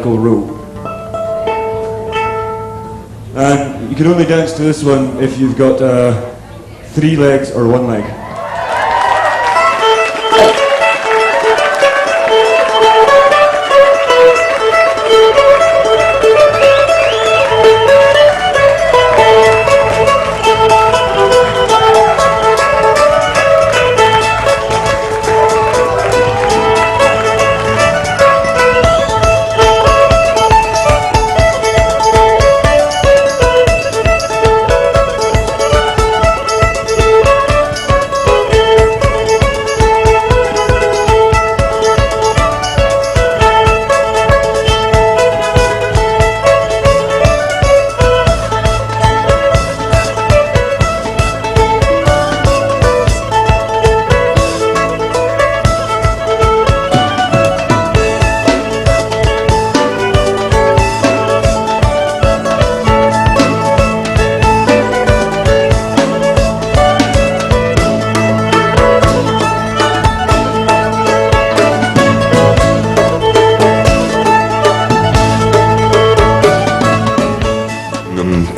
row. And you can only dance to this one if you've got 3 legs or 1 leg.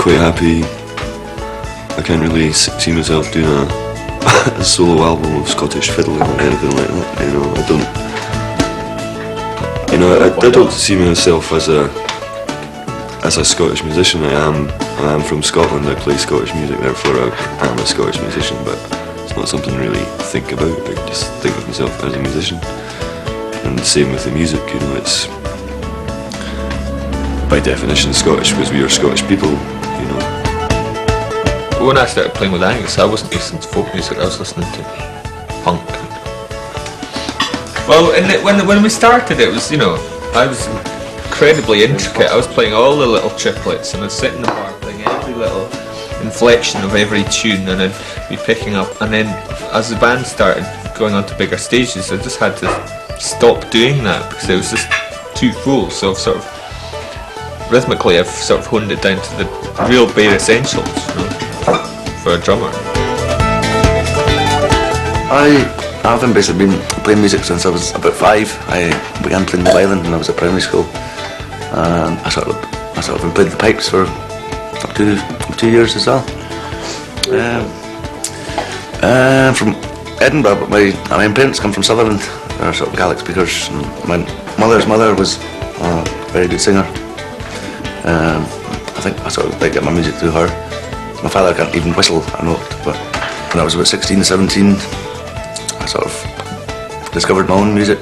Quite happy. I can't really see myself doing a solo album of Scottish fiddling or anything like that. You know, I don't see myself as a Scottish musician. I am from Scotland. I play Scottish music, therefore I am a Scottish musician. But it's not something to really think about. I just think of myself as a musician. And the same with the music. You know, it's by definition Scottish because we are Scottish people. You know. When I started playing with Angus, I wasn't listening to folk music, I was listening to punk. Well, when we started it was, you know, I was incredibly intricate. I was playing all the little triplets and I'd sit in the bar playing every little inflection of every tune and I'd be picking up, and then as the band started going on to bigger stages, I just had to stop doing that because it was just too full. So I've sort of rhythmically I've sort of honed it down to the real bare essentials, you know, for a drummer. I've basically been playing music since I was about 5. I began playing the violin when I was at primary school, and I sort of played the pipes for up to 2 years as well. From Edinburgh, but my parents come from Sutherland. They're sort of Gaelic speakers. And my mother's mother was a very good singer. I think I sort of get my music through her. My father can't even whistle a note, but when I was about 16, 17, I sort of discovered my own music.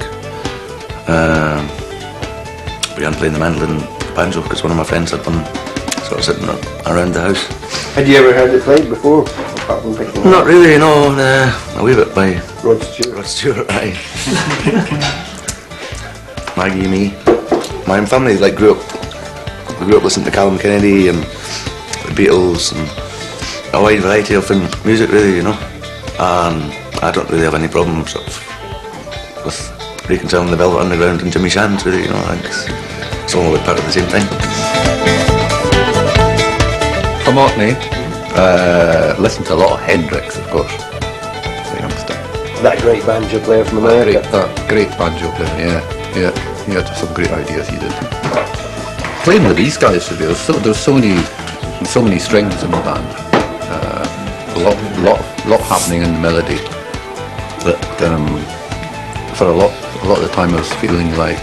Began playing the mandolin and banjo because one of my friends had one sort of sitting around the house. Had you ever heard it played before, apart from picking it up? Not really, no. A wee bit by Rod Stewart. Rod Stewart, aye. Maggie and me. My family grew up listening to Callum Kennedy and the Beatles and a wide variety of music, really, you know. And I don't really have any problem sort of with reconciling the Velvet Underground and Jimmy Shand, really, you know. I think it's all part of the same thing. From Orkney, listened to a lot of Hendrix, of course, as a youngster. That great banjo player from America. Great banjo player, yeah. He had some great ideas, he did. Playing with these guys, there's so many strings in the band. A lot happening in the melody. That for a lot of the time I was feeling like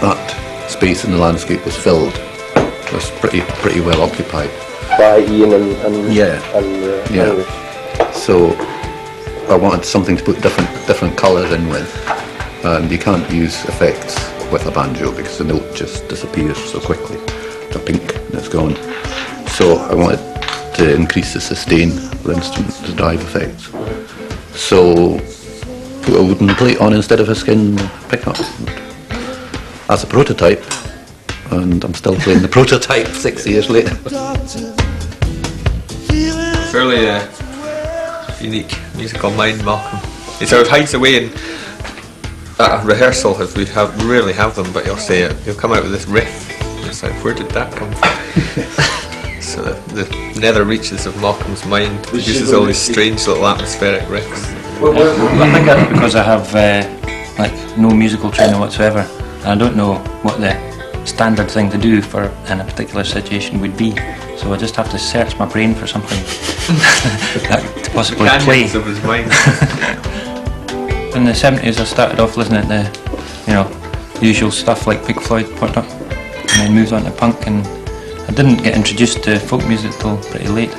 that space in the landscape was filled. It was pretty well occupied. By Ian and yeah. Angus. So I wanted something to put different colours in with, and you can't use effects with a banjo because the note just disappears so quickly. The pink and it's gone. So I wanted to increase the sustain of the instrument to drive effects. So put a wooden plate on instead of a skin pickup. As a prototype, and I'm still playing the prototype 6 years later. Fairly unique musical mind, Malcolm. He sort of hides away in at a rehearsal, if we rarely have them, but he'll say it. He'll come out with this riff. It's like, where did that come from? So the nether reaches of Malcolm's mind produces all these strange little atmospheric riffs. I think that's because I have no musical training whatsoever. I don't know what the standard thing to do for in a particular situation would be. So I just have to search my brain for something that to possibly play. Canyons of his mind. In the 70s I started off listening to the usual stuff like Pink Floyd, whatnot, and then moved on to punk, and I didn't get introduced to folk music till pretty late,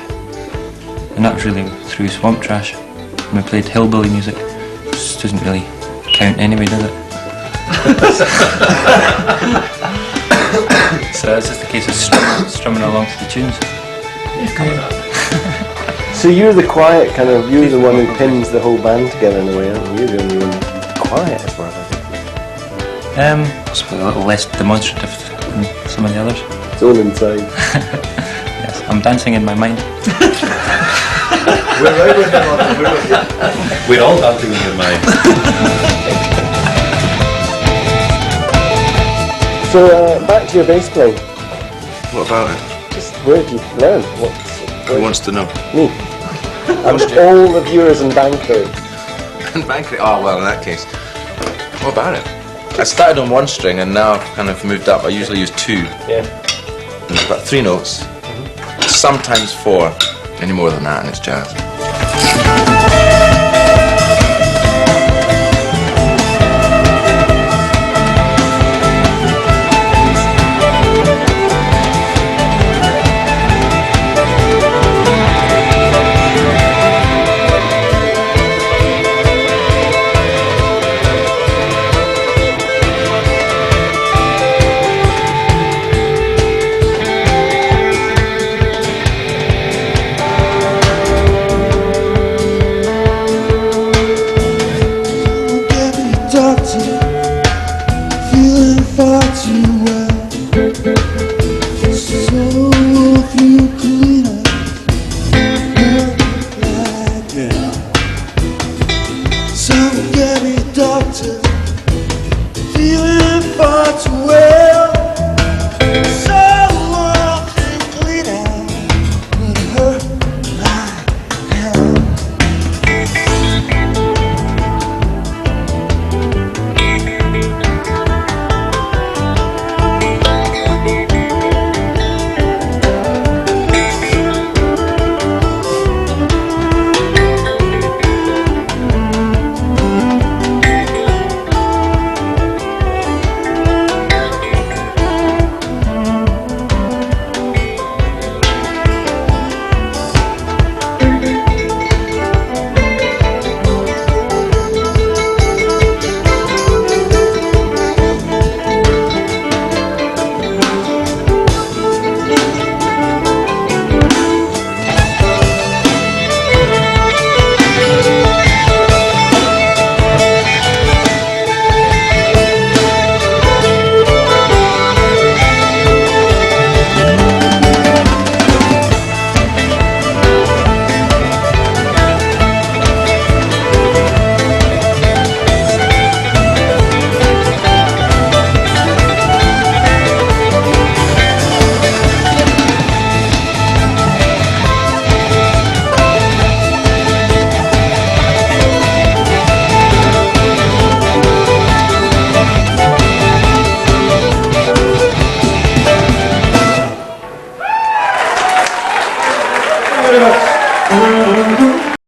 and that was really through Swamp Trash. And we played hillbilly music, which doesn't really count anyway, does it? So it's just a case of strumming along to the tunes. So you're the quiet kind of, you're the one who pins the whole band together in a way, aren't you? You're the only one quiet as far as I think. Possibly a little less demonstrative than some of the others. It's all inside. Yes, I'm dancing in my mind. We're right with him on the moon. We're all dancing in your mind. So back to your bass playing. What about it? Just where did you learn? Who wants to know? Me. And all the viewers in Bangkok. And Bankery. Oh well, in that case. What about it? I started on one string and now I've kind of moved up. I usually use 2. Yeah. And it's about 3 notes. Sometimes 4. Any more than that and it's jazz.